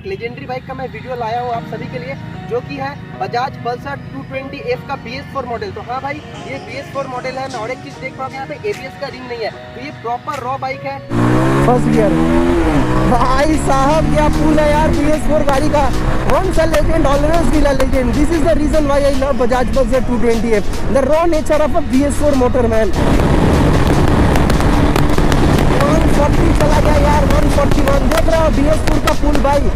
एक legendary bike का मैं वीडियो लाया हूँ आप सभी के लिए, जो कि है बजाज पल्सर 220F का BS4 मॉडल। तो हाँ भाई, ये BS4 मॉडल है। और एक चीज देख पाओगे यहाँ पे ABS का रिंग नहीं है, तो ये प्रॉपर रॉ बाइक है। फर्स्ट गियर भाई साहब, क्या पुल है यार BS4 गाड़ी का। Once a legend, always be a legend. This is the reason why I love Bajaj Pulsar 220F. The raw nature of a BS4 motor, man. 140 चला गया यार, 141 देख रहे हो BS4 का पुल भाई।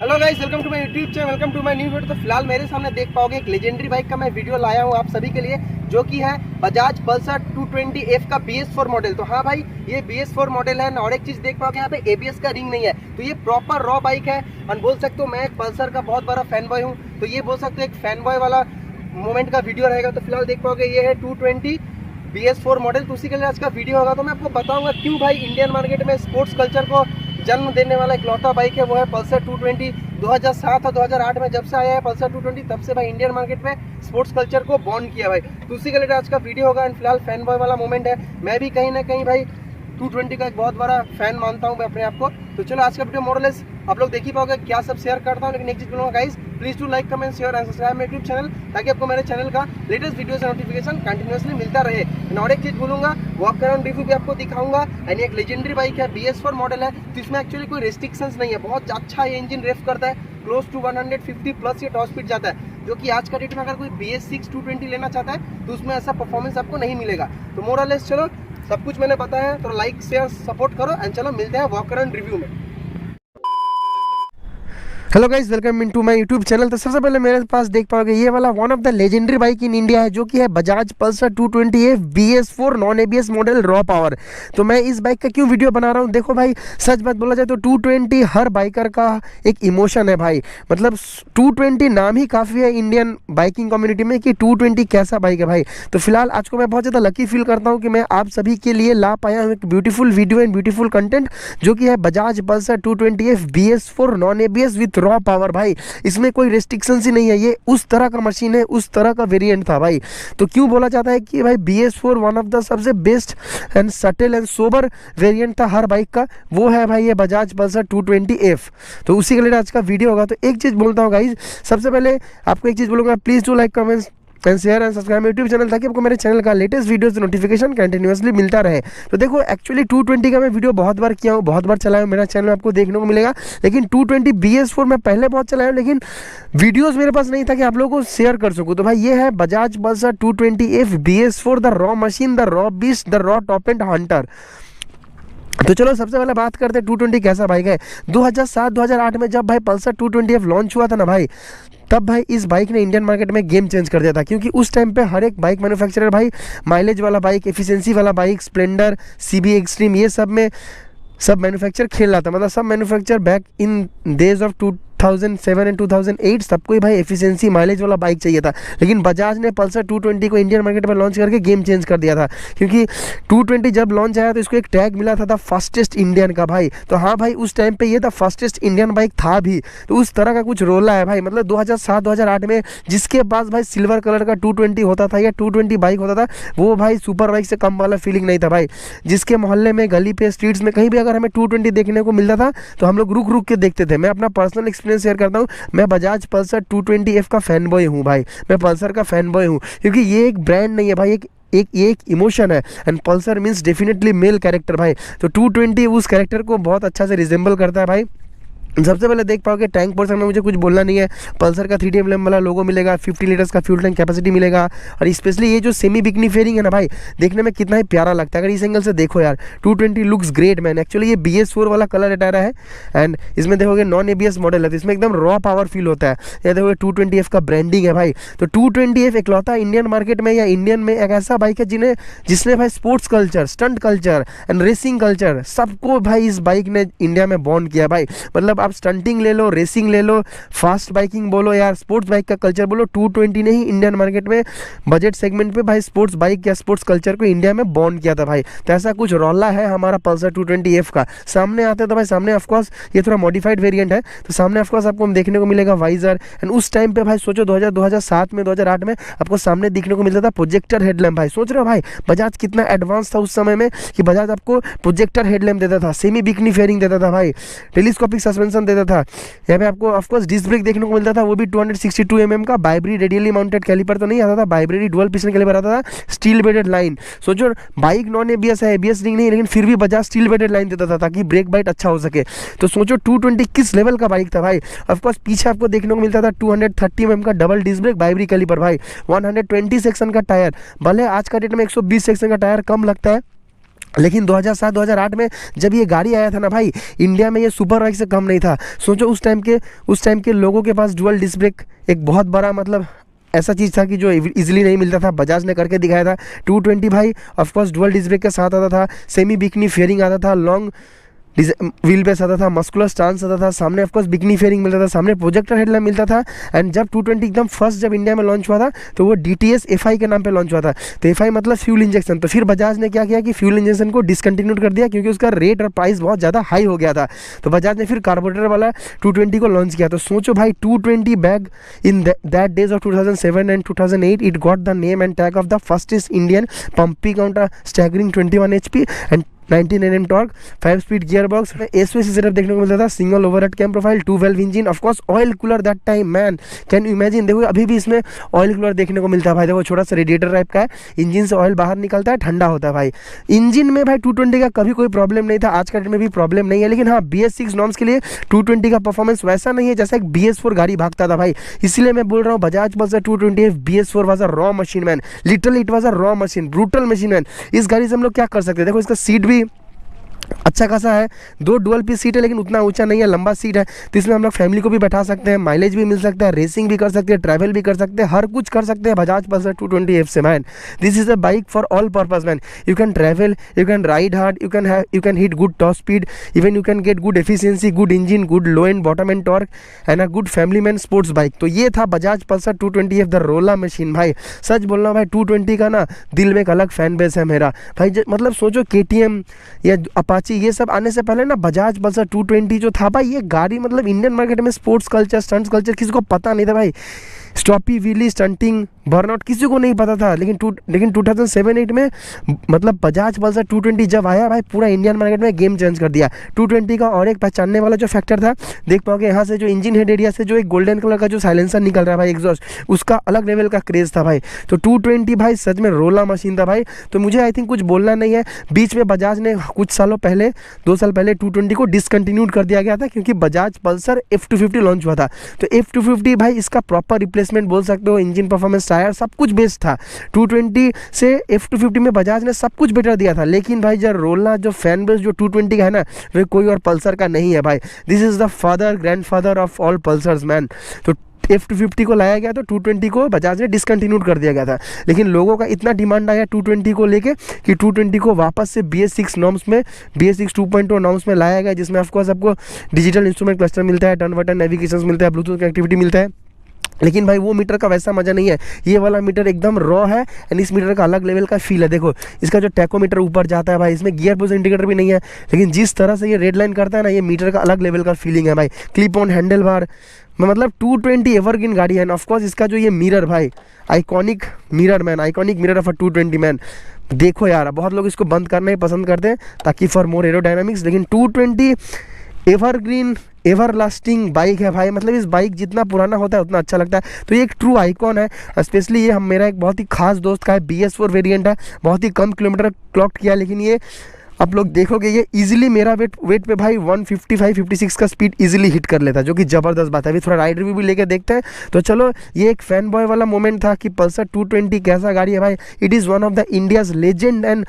Hello guys, welcome to my YouTube channel, welcome to my new video. तो फिलहाल मेरे सामने देख पाओगे एक लेजेंडरी बाइक का मैं वीडियो लाया हूँ आप सभी के लिए, जो कि है बजाज पल्सर 220F का BS4 मॉडल। तो हाँ भाई, ये BS4 मॉडल है। और एक चीज देख पाओगे यहाँ पे ABS का रिंग नहीं है, तो ये प्रॉपर रॉ बाइक है। और बोल सकते हो मैं एक पल्सर का बहुत बड़ा फैन बॉय हूँ, तो ये बोल सकते हो एक फैन बॉय वाला मोमेंट का वीडियो रहेगा। तो फिलहाल देख पाओगे ये है 220 BS4 मॉडल, तो उसी के लिए आज का वीडियो होगा। तो मैं आपको बताऊंगा क्यों भाई इंडियन मार्केट में स्पोर्ट्स कल्चर को जन्म देने वाला इकलौता बाइक है वो है पल्सर 220। 2007 और 2008 में जब से आया है पल्सर 220, तब से भाई इंडियन मार्केट में स्पोर्ट्स कल्चर को बॉन्ड किया भाई। तो उसी के लिए आज का वीडियो होगा। एंड फिलहाल फैन बॉय वाला मोमेंट है, मैं भी कहीं ना कहीं भाई 220 का एक बहुत बड़ा फैन मानता हूँ मैं अपने आप को। तो चलो आज का वीडियो मोरलेस आप लोग देख ही पाओगे क्या सब शेयर करता हूँ। लेकिन एक चीज बोलूँगा guys, please to like comment share and subscribe मेरे यूट्यूब चैनल, ताकि आपको मेरे चैनल का लेटेस्ट वीडियो से नोटिफिकेशन कंटिन्यूअसली मिलता रहे। और एक चीज बोलूँगा, वॉक अराउंड रिव्यू भी आपको दिखाऊंगा। एंड एक लेजेंडरी बाइक है, BS4 मॉडल है, तो इसमें एक्चुअली कोई रेस्ट्रिक्शंस नहीं है। बहुत अच्छा ये इंजन रेफ करता है, क्लोज टू 150 प्लस ये टॉप स्पीड जाता है, जो कि आज का डेट में अगर कोई BS6 220 लेना चाहता है तो उसमें ऐसा परफॉर्मेंस आपको नहीं मिलेगा। तो मोरलेस चलो सब कुछ मैंने बताया है, तो लाइक शेयर सपोर्ट करो। एंड चलो मिलते हैं वॉक अराउंड रिव्यू में। Hello guys, welcome into my YouTube channel. तो सबसे पहले मेरे पास देख पाओगे ये वाला one of the legendary bike in India है, जो कि है Bajaj Pulsar 220F BS4 non ABS model raw power. तो मैं इस बाइक का क्यों वीडियो बना रहा हूँ, देखो भाई सच बात बोला जाए तो 220 हर बाइकर का एक इमोशन है भाई। मतलब 220 नाम ही काफ़ी है इंडियन बाइकिंग कम्युनिटी में कि 220 कैसा बाइक है भाई। तो फिलहाल आज को मैं बहुत ज़्यादा लकी फील करता हूँ कि मैं आप सभी के लिए ला पाया हूँ एक beautiful video and beautiful content, जो कि है Bajaj Pulsar 220F BS4 non ABS with raw power. भाई इसमें कोई रेस्ट्रिक्शन ही नहीं है, ये उस तरह का मशीन है, उस तरह का वेरिएंट था भाई। तो क्यों बोला जाता है कि भाई BS4 वन ऑफ द सबसे best and subtle and sober variant था हर बाइक का, वो है भाई ये बजाज पल्सर 220F। तो उसी के लिए आज का वीडियो होगा। तो एक चीज़ बोलता हूँ गाइज, सबसे पहले आपको एक चीज़ बोलूँगा, please to like comments and share and subscribe YouTube channel, ताकि आपको मेरे चैनल का लेटेस्ट वीडियोस नोटिफिकेशन कंटिन्यूअसली मिलता रहे। तो देखो एक्चुअली 220 का मैं वीडियो बहुत बार किया हूँ, बहुत बार चलाया हूँ, मेरा चैनल आपको देखने को मिलेगा। लेकिन 220 BS4 मैं पहले बहुत चलाया हूँ, लेकिन वीडियोस मेरे पास नहीं था कि आप लोगों को शेयर कर सकूँ। तो भाई ये है Bajaj Pulsar 220F BS4 the raw machine, the raw beast, the raw top and Hunter. तो चलो सबसे पहले बात करते हैं 220 कैसा बाइक है। 2007-2008 में जब भाई पल्सर 220F लॉन्च हुआ था ना भाई, तब भाई इस बाइक ने इंडियन मार्केट में गेम चेंज कर दिया था। क्योंकि उस टाइम पे हर एक बाइक मैन्युफैक्चरर भाई माइलेज वाला बाइक, एफिशिएंसी वाला बाइक, स्प्लेंडर, CB एक्सट्रीम, ये सब में सब मैन्युफैक्चर खेल रहा था। मतलब सब manufacture back in days of 2007 and 2008 सबको ही भाई एफिशिएंसी माइलेज वाला बाइक चाहिए था। लेकिन बजाज ने पल्सर 220 को इंडियन मार्केट में लॉन्च करके गेम चेंज कर दिया था। क्योंकि 220 जब लॉन्च आया तो इसको एक टैग मिला था द फास्टेस्ट इंडियन का भाई। तो हाँ भाई उस टाइम पे ये द फास्टेस्ट इंडियन बाइक था भी, तो उस तरह का कुछ रोला है भाई। मतलब 2007-2008 में जिसके पास भाई सिल्वर कलर का 220 होता था या 220 बाइक होता था, वो भाई सुपर बाइक से कम वाला फीलिंग नहीं था भाई। जिसके मोहल्ले में, गली पे, स्ट्रीट्स में कहीं भी अगर हमें 220 देखने को मिलता था तो हम लोग रुक रुक के देखते थे। मैं अपना पर्सनल एक्सपीरियंस शेयर करता हूँ, मैं बजाज पल्सर 220F का फैन बॉय हूँ भाई। मैं पल्सर का फैन बॉय हूँ, क्योंकि ये एक ब्रांड नहीं है भाई, एक इमोशन है। And Pulsar means definitely male character भाई। तो 220 उस कैरेक्टर को बहुत अच्छा से रिजेंबल करता है भाई। सबसे पहले देख पाओगे टैंक पोर्शन में मुझे कुछ बोलना नहीं है। पल्सर का 3D एम्ब्लेम वाला लोगो मिलेगा, 50 लीटर्स का फ्यूल टैंक कैपेसिटी मिलेगा। और स्पेशली ये जो सेमी बिकनी फेयरिंग है ना भाई, देखने में कितना ही प्यारा लगता है। अगर इस एंगल से देखो यार, 220 लुक्स ग्रेट मैन। एक्चुअली ये BS4 वाला कलर अटायरा है एंड इसमें देखोगे नॉन ABS मॉडल है, तो इसमें एकदम रॉ पावर फील होता है। ये देखोगे 220F का ब्रांडिंग है भाई। तो 220F इकलौता इंडियन मार्केट में या इंडियन में एक ऐसा बाइक है जिसने भाई sports culture, stunt culture and racing culture सबको भाई इस बाइक ने इंडिया में बॉन्ड किया भाई। मतलब आप स्टंटिंग ले लो, रेसिंग ले लो, फास्ट बाइकिंग बोलो यार, स्पोर्ट्स बाइक का कल्चर बोलो, 220 ने ही इंडियन मार्केट में बजट सेगमेंट पे भाई स्पोर्ट्स बाइक या स्पोर्ट्स कल्चर को इंडिया में बॉन्ड किया था भाई। तो ऐसा कुछ रोला है हमारा पल्सर 220F का। सामने आते तो भाई सामने ऑफकोर्स ये थोड़ा मॉडिफाइड वेरिएंट है, तो सामने ऑफकोर्स आपको देखने को मिलेगा वाइजर। एंड उस टाइम पे भाई सोचो 2007 में 2008 में आपको सामने दिखने को मिलता था प्रोजेक्टर हेडलैम्प भाई। सोच रहे हो भाई बजाज कितना एडवांस था उस समय में कि बजाज आपको प्रोजेक्टर हेडलैम्प देता था, सेमी बिकनी फेयरिंग देता था भाई, टेलीस्कोपिक सस्पेंशन सस्पेंशन देता था। यहाँ पे आपको ऑफकोर्स डिस्क ब्रेक देखने को मिलता था, वो भी 262 mm का बाइब्री रेडियली माउंटेड कैलिपर तो नहीं आता था, बाइब्रेरी डुअल पिस्टन कैलिपर आता था, स्टील बेडेड लाइन। सोचो बाइक नॉन एबीएस है, एबीएस रिंग नहीं, लेकिन फिर भी बजाज स्टील बेडेड लाइन देता था ताकि ब्रेक बाइट अच्छा हो सके। तो सोचो 220 किस लेवल का बाइक था भाई। ऑफकोर्स पीछे आपको देखने को मिलता था 230 mm का डबल डिस्क ब्रेक बाइब्री कैलिपर भाई, 120 सेक्शन का टायर। भले आज का डेट में 120 सेक्शन का टायर कम लगता है, लेकिन 2007-2008 में जब ये गाड़ी आया था ना भाई, इंडिया में ये सुपर बाइक से कम नहीं था। सोचो उस टाइम के लोगों के पास डुअल डिस्क ब्रेक एक बहुत बड़ा मतलब ऐसा चीज़ था कि जो इजीली नहीं मिलता था, बजाज ने करके दिखाया था। 220 भाई ऑफकोर्स डुअल डिस्क ब्रेक के साथ आता था, सेमी बिकनी फेयरिंग आता था, लॉन्ग व्हील बेस आता था, मस्कुलर स्टांस आता था, सामने ऑफकोर्स बिकनी फेयरिंग मिलता था, सामने प्रोजेक्टर हेडलैम्प मिलता था। एंड जब 220 एकदम फर्स्ट जब इंडिया में लॉन्च हुआ था तो वो DTS FI के नाम पे लॉन्च हुआ था। तो FI मतलब फ्यूल इंजेक्शन। तो फिर बजाज ने क्या किया कि फ्यूल इंजेक्शन को डिसकंटिन्यू कर दिया क्योंकि उसका रेट और प्राइस बहुत ज़्यादा हाई हो गया था। तो बजाज ने फिर कार्बोरेटर वाला 220 को लॉन्च किया। तो सोचो भाई 220 bag in that days of 2007 and 2008 it got the name and tag of the firstest Indian pumping counter staggering 21 HP and 19 Nm torque, 5 speed gear box, SOC setup देखने को मिलता था, single overhead cam profile, 2 valve engine, of course oil cooler that time man can you imagine. देखो अभी भी इसमें oil cooler देखने को मिलता है भाई। देखो छोटा सा रेडिएटर टाइप का है, इंजन से ऑयल बाहर निकलता है, ठंडा होता है भाई। इंजन में भाई 220 का कभी कोई प्रॉब्लम नहीं था, आज का डेट में भी प्रॉब्लम नहीं है। लेकिन हाँ BS6 नॉर्म्स के लिए 220 का परफॉर्मेंस वैसा नहीं है जैसा एक BS4 गाड़ी भागता था भाई। इसलिए मैं बोल रहा हूँ Bajaj Pulsar 220 BS4 was a raw machine man, literally it was a raw machine, brutal machine man. इस गाड़ी से हम लोग क्या कर सकते हैं, देखो इसका सीट भी अच्छा खासा है, 2 डुअल पीस सीट है लेकिन उतना ऊंचा नहीं है, लंबा सीट है। तो इसमें हम लोग फैमिली को भी बैठा सकते हैं, माइलेज भी मिल सकता है, रेसिंग भी कर सकते हैं, ट्रैवल भी कर सकते हैं, हर कुछ कर सकते हैं बजाज पल्सर 220F से man. This is a bike for all purpose man. You can travel, you can ride hard, you can hit good top speed, even you can get good efficiency, good engine, good low and bottom and torque and a good family man sports bike. तो ये था Bajaj Pulsar 220F the रोला machine भाई। सच बोल रहा हूँ भाई 220 का ना दिल में एक अलग फैन बेस है मेरा भाई। मतलब सोचो KTM या अपाची ये सब आने से पहले ना बजाज पल्सर 220 जो था भाई, ये गाड़ी मतलब इंडियन मार्केट में स्पोर्ट्स कल्चर, स्टंट्स कल्चर किसी को पता नहीं था भाई। स्टॉपी व्हीली, स्टंटिंग, बर्नआउट किसी को नहीं पता था। लेकिन 2007-8 में मतलब बजाज पल्सर 220 जब आया भाई, पूरा इंडियन मार्केट में गेम चेंज कर दिया। 220 का और एक पहचानने वाला जो फैक्टर था, देख पाओगे यहाँ से जो इंजन हेड एरिया से जो एक गोल्डन कलर का जो साइलेंसर निकल रहा है भाई एग्जॉस्ट, उसका अलग लेवल का क्रेज था भाई। तो 220 भाई सच में रोला मशीन था भाई। तो मुझे आई थिंक कुछ बोलना नहीं है। बीच में बजाज ने कुछ सालों पहले 2 साल पहले 220 को डिसकंटिन्यूड कर दिया गया था क्योंकि बजाज पल्सर F250 लॉन्च हुआ था। तो F250 भाई इसका प्रॉपर रिप्लेसमेंट बोल सकते हो, इंजन परफॉर्मेंस, टायर सब कुछ बेस्ट था। 220 से F250 में बजाज ने सब कुछ बेटर दिया था। लेकिन भाई जो रोला जो फैन बेस जो 220 का है ना, वे कोई और पल्सर का नहीं है भाई। This is the father grandfather of all pulsars man. तो F250 को लाया गया तो 220 को बजाज ने डिसकंटिन्यूड कर दिया गया था। लेकिन लोगों का इतना डिमांड आया 220 को लेके कि 220 को वापस से BS6 नॉर्म्स में, BS6 2.0 नॉर्म्स में लाया गया, जिसमें ऑफकोर्स आपको डिजिटल इंस्ट्रूमेंट क्लस्टर मिलता है, टर्न बटन नेविगेशन मिलता है, ब्लूटूथ कनेक्टिविटी मिलता है। लेकिन भाई वो मीटर का वैसा मज़ा नहीं है। ये वाला मीटर एकदम रॉ है एंड इस मीटर का अलग लेवल का फील है। देखो इसका जो टैकोमीटर ऊपर जाता है भाई, इसमें गियर पोजिशन इंडिकेटर भी नहीं है, लेकिन जिस तरह से ये रेड लाइन करता है ना, ये मीटर का अलग लेवल का फीलिंग है भाई। क्लिप ऑन हैंडल बार, मतलब 220 एवरग्रीन गाड़ी है। ऑफकोर्स इसका जो ये मिरर भाई, iconic mirror man, iconic mirror of a 220 man. देखो यार बहुत लोग इसको बंद करना ही पसंद करते हैं ताकि फॉर मोर एरोडायनामिक्स, लेकिन 220 एवरग्रीन एवर लास्टिंग बाइक है भाई। मतलब इस बाइक जितना पुराना होता है उतना अच्छा लगता है। तो ये एक ट्रू आइकॉन है। स्पेशली ये हम मेरा एक बहुत ही खास दोस्त का है, BS4 वेरिएंट है, बहुत ही कम किलोमीटर क्लॉक किया, लेकिन ये आप लोग देखोगे ये इजीली मेरा वेट पे भाई 155-56 का स्पीड इजीली हिट कर लेता है, जो कि ज़बरदस्त बात है। अभी थोड़ा राइड रिव्यू भी लेके देखते हैं। तो चलो ये एक फैन बॉय वाला मोमेंट था कि पल्सर 220 कैसा गाड़ी है भाई। It is one of the India's legend and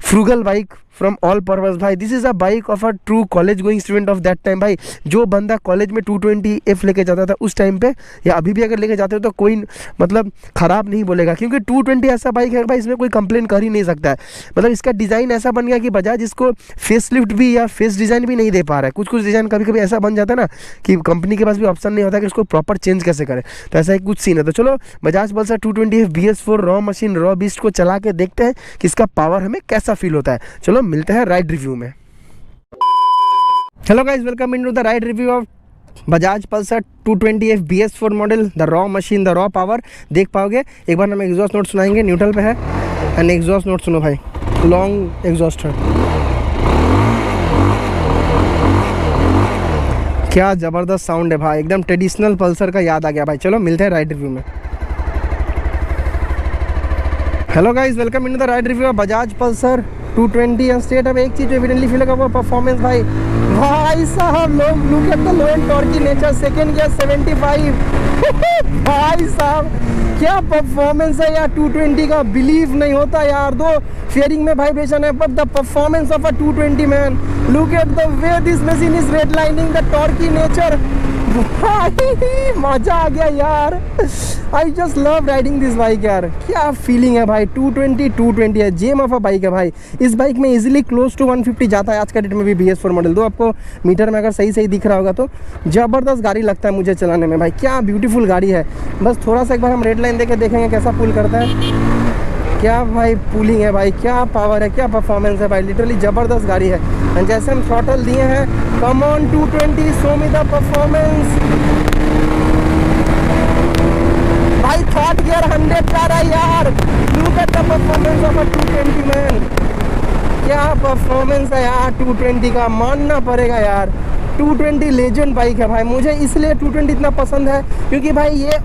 frugal bike from all purpose भाई। This is a bike of a true college going student of that time भाई। जो बंदा कॉलेज में 220F लेके जाता था उस टाइम पे, या अभी भी अगर लेके जाते हो तो कोई मतलब ख़राब नहीं बोलेगा, क्योंकि 220 ऐसा बाइक है भाई इसमें कोई कंप्लेन कर ही नहीं सकता है। मतलब इसका डिज़ाइन ऐसा बन गया कि बजाज इसको फेस लिफ्ट भी या फेस डिज़ाइन भी नहीं दे पा रहा है। कुछ डिज़ाइन कभी कभी ऐसा बन जाता है ना कि कंपनी के पास भी ऑप्शन नहीं होता कि उसको प्रॉपर चेंज कैसे करें। तो ऐसा एक कुछ सीन है। तो चलो Bajaj Pulsar 220F BS4 raw machine, raw beast को चला के देखते हैं कि इसका पावर हमें कैसा फील होता है। चलो मिलते हैं राइड रिव्यू में। Hello guys, welcome into the ride review of Bajaj Pulsar 220F BS4 model, the raw machine, the raw power. देख पाओगे एक बार हम एग्जॉस्ट नोट सुनाएंगे, न्यूट्रल पे है एंड एग्जॉस्ट नोट सुनो भाई, लॉन्ग एग्जॉस्ट है। क्या ज़बरदस्त साउंड है भाई, एकदम ट्रेडिशनल पल्सर का याद आ गया भाई। चलो मिलते हैं राइड रिव्यू में। Hello guys, welcome into the ride review of Bajaj Pulsar 220 state. अब एक चीज़ जो एविडेंटली फील होगा वो परफॉर्मेंस भाई। भाई साहब लोग look at the low and torquey nature, second gear 75 भाई साहब क्या परफॉर्मेंस है यार 220 का, बिलीव नहीं होता यार। दो फेयरिंग में वाइब्रेशन है but the performance of a 220 man, look at the way this machine is red lining the torquey nature. भाई मजा आ गया यार, I just love riding this bike यार। क्या फीलिंग है भाई, 220 है, जेम ऑफ अ बाइक है भाई। इस बाइक में इजीली क्लोज टू 150 जाता है आज का डेट में भी BS4 मॉडल। दो आपको मीटर में अगर सही दिख रहा होगा तो ज़बरदस्त गाड़ी लगता है मुझे चलाने में भाई, क्या ब्यूटीफुल गाड़ी है। बस थोड़ा सा एक बार हम रेड लाइन देके देखेंगे कैसा पुल करता है। क्या भाई पुलिंग है भाई, क्या पावर है, क्या परफॉर्मेंस है भाई, लिटरली ज़बरदस्त गाड़ी है। एंड जैसे हम थ्रॉटल दिए हैं, come on 220 show me the performance भाई। थर्ड गियर 100 जा रहा है यार, look at the performance of a 220 man. क्या परफॉर्मेंस है यार 220 का, मानना पड़ेगा यार। 220 लेजेंड बाइक है भाई। मुझे इसलिए 220 इतना पसंद है क्योंकि भाई ये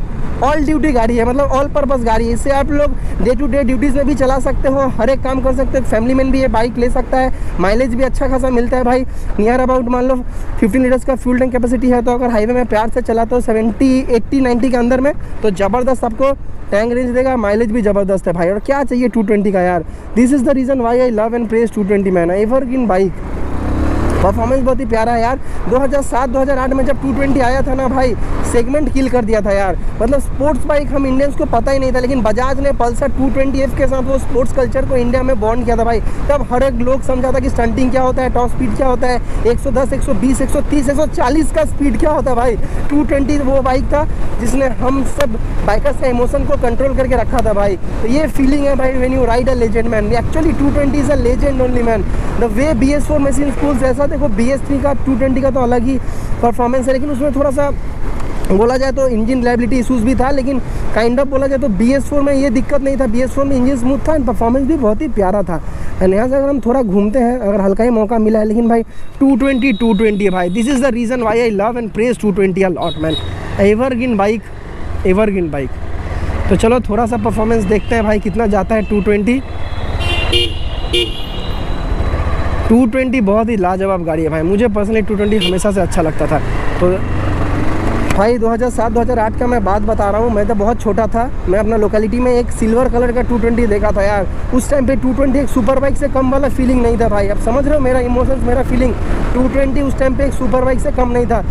ऑल ड्यूटी गाड़ी है, मतलब ऑल पर्पस गाड़ी है। इससे आप लोग डे टू डे ड्यूटीज़ में भी चला सकते हो, हर एक काम कर सकते हो। फैमिली मैन भी ये बाइक ले सकता है, माइलेज भी अच्छा खासा मिलता है भाई। नियर अबाउट मान लो 15 लीटर्स का फ्यूल टैंक कैपेसिटी है, तो अगर हाईवे में प्यार से चलाते हो 70, 80, 90 के अंदर में तो ज़बरदस्त आपको टैंक रेंज देगा, माइलेज भी ज़बरदस्त है भाई। और क्या चाहिए 220 का यार, this is the reason why I love and praise 220 man, evergreen bike. Performance बहुत ही प्यारा है यार। 2007-2008 में जब 220 आया था ना भाई, सेगमेंट किल कर दिया था यार। मतलब स्पोर्ट्स बाइक हम इंडियंस को पता ही नहीं था, लेकिन बजाज ने पल्सर 220F के साथ वो स्पोर्ट्स कल्चर को इंडिया में बॉन्ड किया था भाई। तब हर एक लोग समझा था कि स्टंटिंग क्या होता है, टॉप स्पीड क्या होता है, 110, 120, 130, 140 का स्पीड क्या होता है भाई। 220 वो बाइक था जिसने हम सब बाइकर्स के इमोशन को कंट्रोल करके रखा था भाई। तो ये फीलिंग है भाई when you ride a legend man. Actually 220 is a legend only man. The way BS4 machine schools, ऐसा देखो BS3 का 220 का तो अलग ही परफॉर्मेंस है, लेकिन उसमें थोड़ा सा बोला जाए तो इंजन रिलायबिलिटी इशूज़ भी था, लेकिन काइंड ऑफ बोला जाए तो BS4 में ये दिक्कत नहीं था। BS4 में इंजन स्मूथ था एंड परफॉर्मेंस भी बहुत ही प्यारा था। एंड यहाँ से अगर हम थोड़ा घूमते हैं, अगर हल्का ही मौका मिला है, लेकिन भाई 220 है भाई। This is the reason why I love and praise 220 a lot man. Evergreen bike, evergreen bike. तो चलो थोड़ा सा परफॉर्मेंस देखते हैं भाई कितना जाता है 220। 220 बहुत ही लाजवाब गाड़ी है भाई। मुझे पर्सनली 220 हमेशा से अच्छा लगता था। तो भाई 2007-2008 का मैं बात बता रहा हूँ, मैं तो बहुत छोटा था। मैं अपना लोकेलिटी में एक सिल्वर कलर का 220 देखा था यार। उस टाइम पे 220 एक सुपर बाइक से कम वाला फीलिंग नहीं था भाई। अब समझ रहे हो मेरा इमोशंस, मेरा फीलिंग। 220 उस टाइम पे एक सुपर बाइक से कम नहीं था।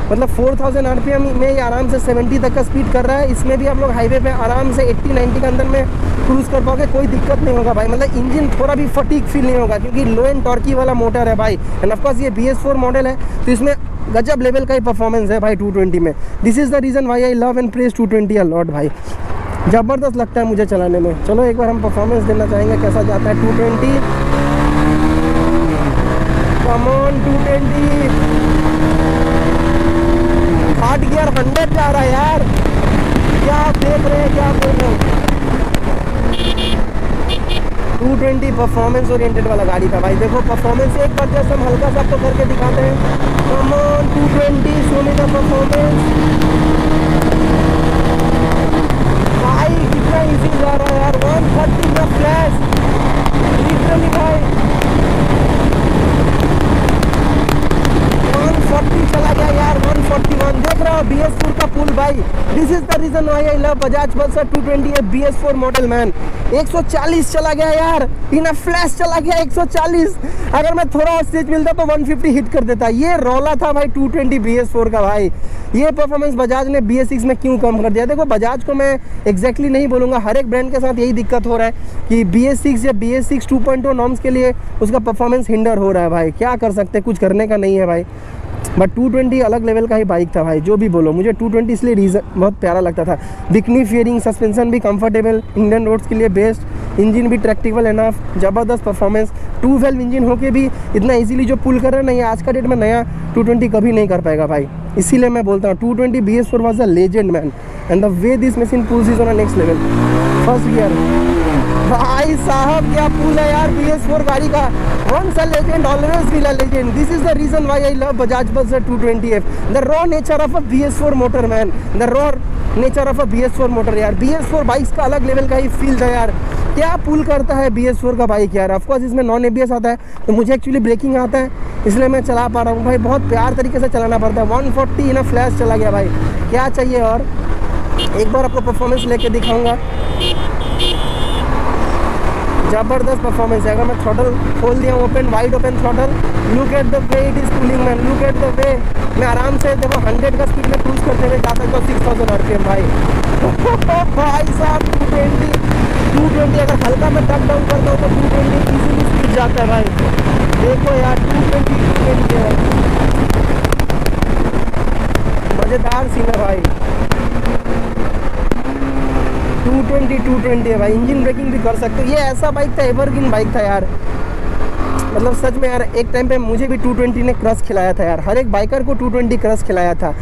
मतलब 4000 RPM में ये आराम से 70 तक का स्पीड कर रहा है। इसमें भी आप लोग हाईवे पे आराम से 80-90 के अंदर में क्रूज़ कर पाओगे, कोई दिक्कत नहीं होगा भाई। मतलब इंजन थोड़ा भी फटीक फील नहीं होगा क्योंकि लो एंड टॉर्की वाला मोटर है भाई। एंड ऑफकोर्स ये BS4 मॉडल है तो इसमें गजब लेवल का ही परफॉर्मेंस है भाई 220 में। This is the reason why I love and praise 220 a lot भाई। ज़बरदस्त लगता है मुझे चलाने में। चलो एक बार हम परफॉर्मेंस देना चाहेंगे कैसा जाता है 220। कम ऑन 220, थर्ड गियर 100 जा रहा है यार। क्या आप देख रहे हैं, क्या आप देख रहे हैं। 220 परफॉर्मेंस ओरिएंटेड वाला गाड़ी था भाई। देखो परफॉर्मेंस एक बार जैसे हम हल्का सा आपको करके दिखाते हैं। Come on 220 show me the performance भाई। कितना इजी जा रहा है यार। 130 का फ्लैश लिटरली भाई। 140 चला गया यार, 141 देख रहा हो BS4 का पुल भाई। This is the reason why I love Bajaj Pulsar 220 BS4 model man. 140 चला गया यार, इन फ्लैश चला गया 140। अगर मैं थोड़ा और स्टेज मिलता तो 150 हिट कर देता। ये रौला था भाई 220 BS4 का भाई। ये परफॉर्मेंस बजाज ने BS6 में क्यों कम कर दिया। देखो बजाज को मैं एग्जैक्टली नहीं बोलूँगा, हर एक ब्रांड के साथ यही दिक्कत हो रहा है कि BS6 या BS6 2.0 नॉर्म्स के लिए उसका परफॉर्मेंस हिंडर हो रहा है भाई। क्या कर सकते, कुछ करने का नहीं है भाई। बट 220 अलग लेवल का ही बाइक था भाई। जो भी बोलो, मुझे 220 इसलिए रीज़न बहुत प्यारा लगता था। बिकनी फियरिंग, सस्पेंशन भी कंफर्टेबल, इंडियन रोड्स के लिए बेस्ट, इंजन भी ट्रैक्टेबल एनफ, ज़बरदस्त परफॉर्मेंस। 2 वेल्व इंजन होके भी इतना इजीली जो पुल कर रहा है ना, ये आज का डेट में नया 220 कभी नहीं कर पाएगा भाई। इसीलिए मैं बोलता हूँ 220 BS4 was a legend man and the way this machine pulls is on a next level. First gear भाई साहब क्या पुल है यार BS4 गाड़ी का। Once a legend, always will a legend. This is the reason why I love Bajaj Pulsar 220F. The raw nature of a BS4 motor man. The raw nature of a BS4 motor यार। BS4 bikes का अलग level का ही feel था यार। क्या पुल करता है BS4 का बाइक यार। ऑफकोर्स इसमें नॉन ABS आता है, तो मुझे एक्चुअली ब्रेकिंग आता है, इसलिए मैं चला पा रहा हूँ भाई। बहुत प्यार तरीके से चलाना पड़ता है। 140 इन फ्लैश चला गया भाई, क्या चाहिए और। एक बार आपको परफॉर्मेंस लेके दिखाऊंगा, ज़बरदस्त परफॉर्मेंस है। अगर मैं थ्रॉटल खोल दिया open, wide open throttle, look at the way it is cooling man, look at the way. मैं आराम से देखो 100 का स्पीड में क्रूज करते हुए जा सकता हूँ 6000 RPM भाई। भाई साहब 220 अगर हल्का में टक डाउन करता हूँ तो 220 इजीली स्पीड जाता है भाई। देखो यार 220 है, मज़ेदार सीन है भाई। 220 है भाई। इंजन ब्रेकिंग भी कर सकते हो। ये ऐसा बाइक था, एवरग्रीन बाइक था यार। मतलब सच में यार, एक टाइम पे मुझे भी 220 ने क्रश खिलाया था यार। हर एक बाइकर को 220 क्रश खिलाया था।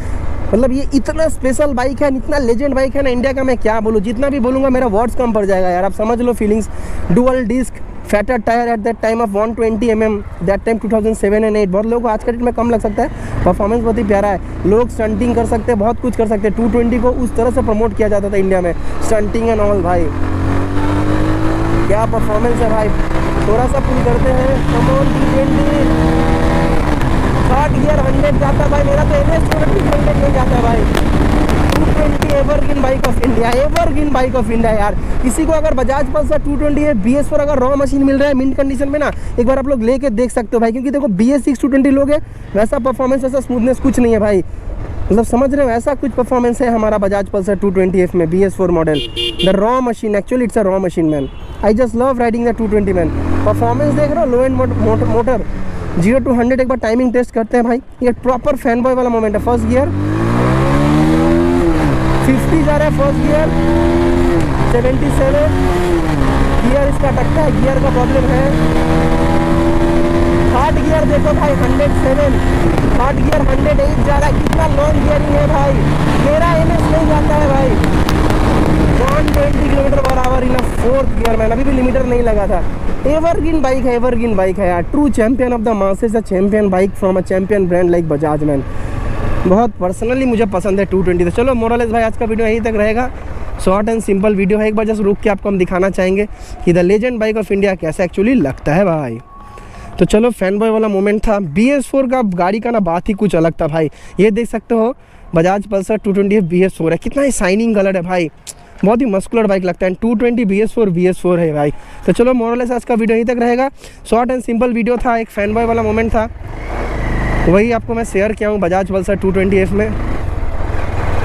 मतलब ये इतना स्पेशल बाइक है, इतना लेजेंड बाइक है ना इंडिया का। मैं क्या बोलूँ, जितना भी बोलूँगा मेरा वर्ड्स कम पड़ जाएगा यार। आप समझ लो feelings. Dual disc fatter tyre at that time of 120 mm, that time 2007 and 8। बहुत लोगों को आज का डेट में कम लग सकता है, परफॉर्मेंस बहुत ही प्यारा है। लोग स्टंटिंग कर सकते हैं, बहुत कुछ कर सकते हैं। 220 को उस तरह से प्रमोट किया जाता था इंडिया में, स्टंटिंग एंड ऑल भाई। क्या परफॉर्मेंस है भाई। थोड़ा सा पुल करते हैं, कम ऑन 220। थर्ड गियर 100 जाता भाई मेरा, तो NS 100 नहीं जाता भाई। 220 evergreen bike of India, evergreen bike of India यार। किसी को अगर बजाज पल्सर 220 है BS4 अगर रॉ मशीन मिल रहा है मिंट कंडीशन में ना, एक बार आप लोग लेके देख सकते हो भाई। क्योंकि देखो BS6 220 लोग है, वैसा परफॉर्मेंस, वैसा स्मूथनेस कुछ नहीं है भाई। मतलब समझ रहे हो, ऐसा कुछ परफॉर्मेंस है हमारा बजाज पल्सर 220F में, BS4 model. The raw machine, actually it's a raw machine man. I just love riding the 220 man. Performance देख रहे हो, लो एंड मोटर 0 to 100। एक बार टाइमिंग टेस्ट करते हैं भाई। ये प्रॉपर फैन बॉय वाला मोमेंट है। फर्स्ट गियर 50 जा रहा है, फर्स्ट गियर 77 गियर इसका टकता है, गियर का प्रॉब्लम है। थर्ड गियर देखो भाई 107, थर्ड गियर 108 जा रहा है। कितना लॉन्ग गियरिंग है भाई। मेरा NS नहीं जाता है भाई। 120 km/h इन फोर्थ गियर में, अभी भी लिमिटर नहीं लगा था। एवरग्रीन बाइक है, एवरग्रीन बाइक है यार। True champion of the masses, a champion bike from a champion brand like Bajaj man. बहुत पर्सनली मुझे पसंद है 220। तो चलो मोरलेस भाई आज का वीडियो यहीं तक रहेगा। शॉर्ट एंड सिंपल वीडियो है। एक बार जस्ट रुक के आपको हम दिखाना चाहेंगे कि the legend bike of India कैसे एक्चुअली लगता है भाई। तो चलो, फैन बॉय वाला मोमेंट था। BS4 का गाड़ी का ना बात ही कुछ अलग था भाई। ये देख सकते हो बजाज पल्सर 220 BS4 है। कितना ही शाइनिंग कलर है भाई, बहुत ही मस्कुलर बाइक लगता है। 220 BS4 है भाई। तो चलो मोरलेस आज का वीडियो यहीं तक रहेगा। शॉर्ट एंड सिंपल वीडियो था, एक फैन बॉय वाला मोमेंट था, वही आपको मैं शेयर किया हूँ बजाज पल्सर 220F में।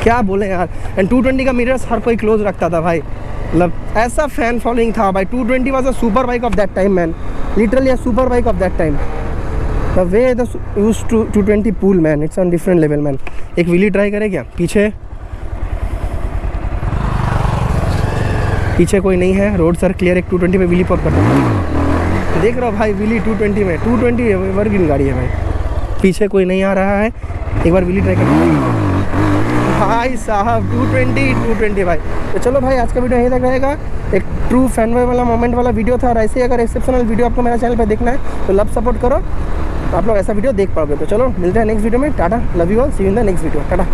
क्या बोले यार। एंड 220 का मिरर्स हर कोई क्लोज रखता था भाई। मतलब ऐसा फैन फॉलोइंग था भाई। 220 was a super bike of that time man, literally a super bike of that time. The way the use 220 pull man, it's on different level man. एक व्हीली ट्राई करें क्या। पीछे कोई नहीं है, रोड सर क्लियर। एक 220 में wheelie pop करता है, देख रहा हो भाई व्हीली 220 में। 220 एवरग्रीन गाड़ी है भाई, पीछे कोई नहीं आ रहा है। एक बार व्हीली ट्राई करते भाई साहब। 220 भाई। तो चलो भाई आज का वीडियो यहीं तक रहेगा। एक ट्रू फैन बॉय वाला मोमेंट वाला वीडियो था। और ऐसे अगर एक्सेप्शनल वीडियो आपको मेरा चैनल पे देखना है तो लव सपोर्ट करो, तो आप लोग ऐसा वीडियो देख पाओगे। तो चलो मिलते हैं नेक्स्ट वीडियो में। Tata, love you all, see you in the next video. Tata.